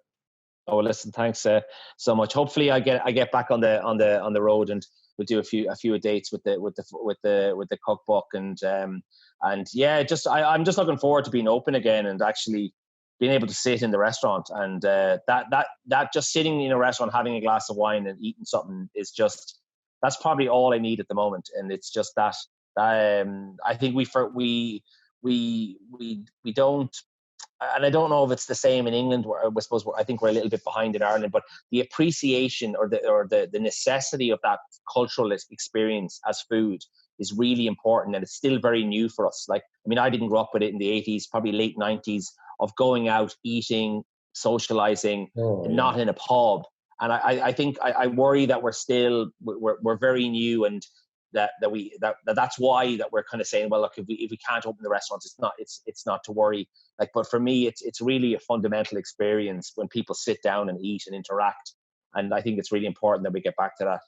Oh, listen, thanks so much. Hopefully I get back on the road, and we'll do a few dates with the cookbook, and yeah, I'm just looking forward to being open again and actually being able to sit in the restaurant, and that just sitting in a restaurant, having a glass of wine and eating something is just, that's probably all I need at the moment. And it's just that I think we don't, and I don't know if it's the same in England, where I suppose I think we're a little bit behind in Ireland, but the appreciation or the necessity of that cultural experience as food is really important, and it's still very new for us. Like, I mean, I didn't grow up with it in the 80s, probably late 90s, of going out, eating, socializing, not in a pub. And I think I worry that we're very new, and that's why that we're kind of saying, well, look, if we can't open the restaurants, it's not to worry. Like, but for me, it's really a fundamental experience when people sit down and eat and interact. And I think it's really important that we get back to that.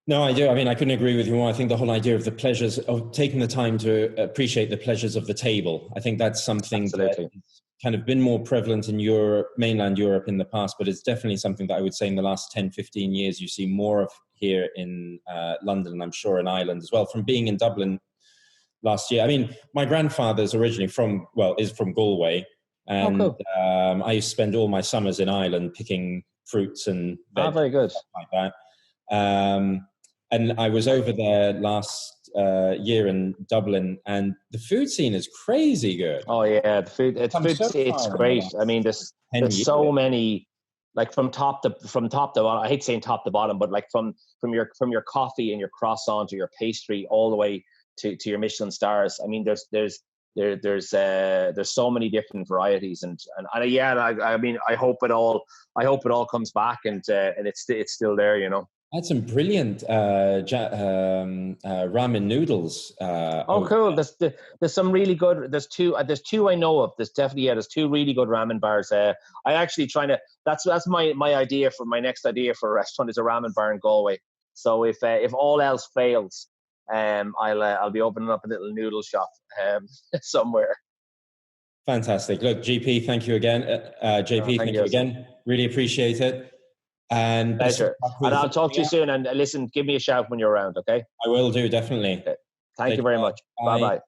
No, I do. I mean, I couldn't agree with you more. I think the whole idea of the pleasures of taking the time to appreciate the pleasures of the table, I think that's something Absolutely. that's kind of been more prevalent in Europe, mainland Europe in the past, but it's definitely something that I would say in the last 10, 15 years, you see more of here in London, and I'm sure in Ireland as well, from being in Dublin last year. I mean, my grandfather's originally is from Galway. And cool. I used to spend all my summers in Ireland picking fruits and veg, very good. stuff like that. And I was over there last year in Dublin, and the food scene is crazy good. Oh yeah, the food. It's great. I mean, there's so many, like from top to bottom. I hate saying top to bottom, but like from your coffee and your croissant or your pastry all the way to your Michelin stars. I mean, there's so many different varieties, and yeah. I mean, I hope it all comes back, and it's still there, you know. I had some brilliant ramen noodles. Cool. There's some really good. There's two I know of. There's two really good ramen bars. I actually that's my idea for my next idea for a restaurant is a ramen bar in Galway. So if all else fails, I'll be opening up a little noodle shop somewhere. Fantastic. Look, GP, thank you again. JP, thank you again. Really appreciate it. And pleasure. And I'll talk to you soon. And listen, give me a shout when you're around, okay? I will do, definitely. Okay. Thank you very much. Bye-bye.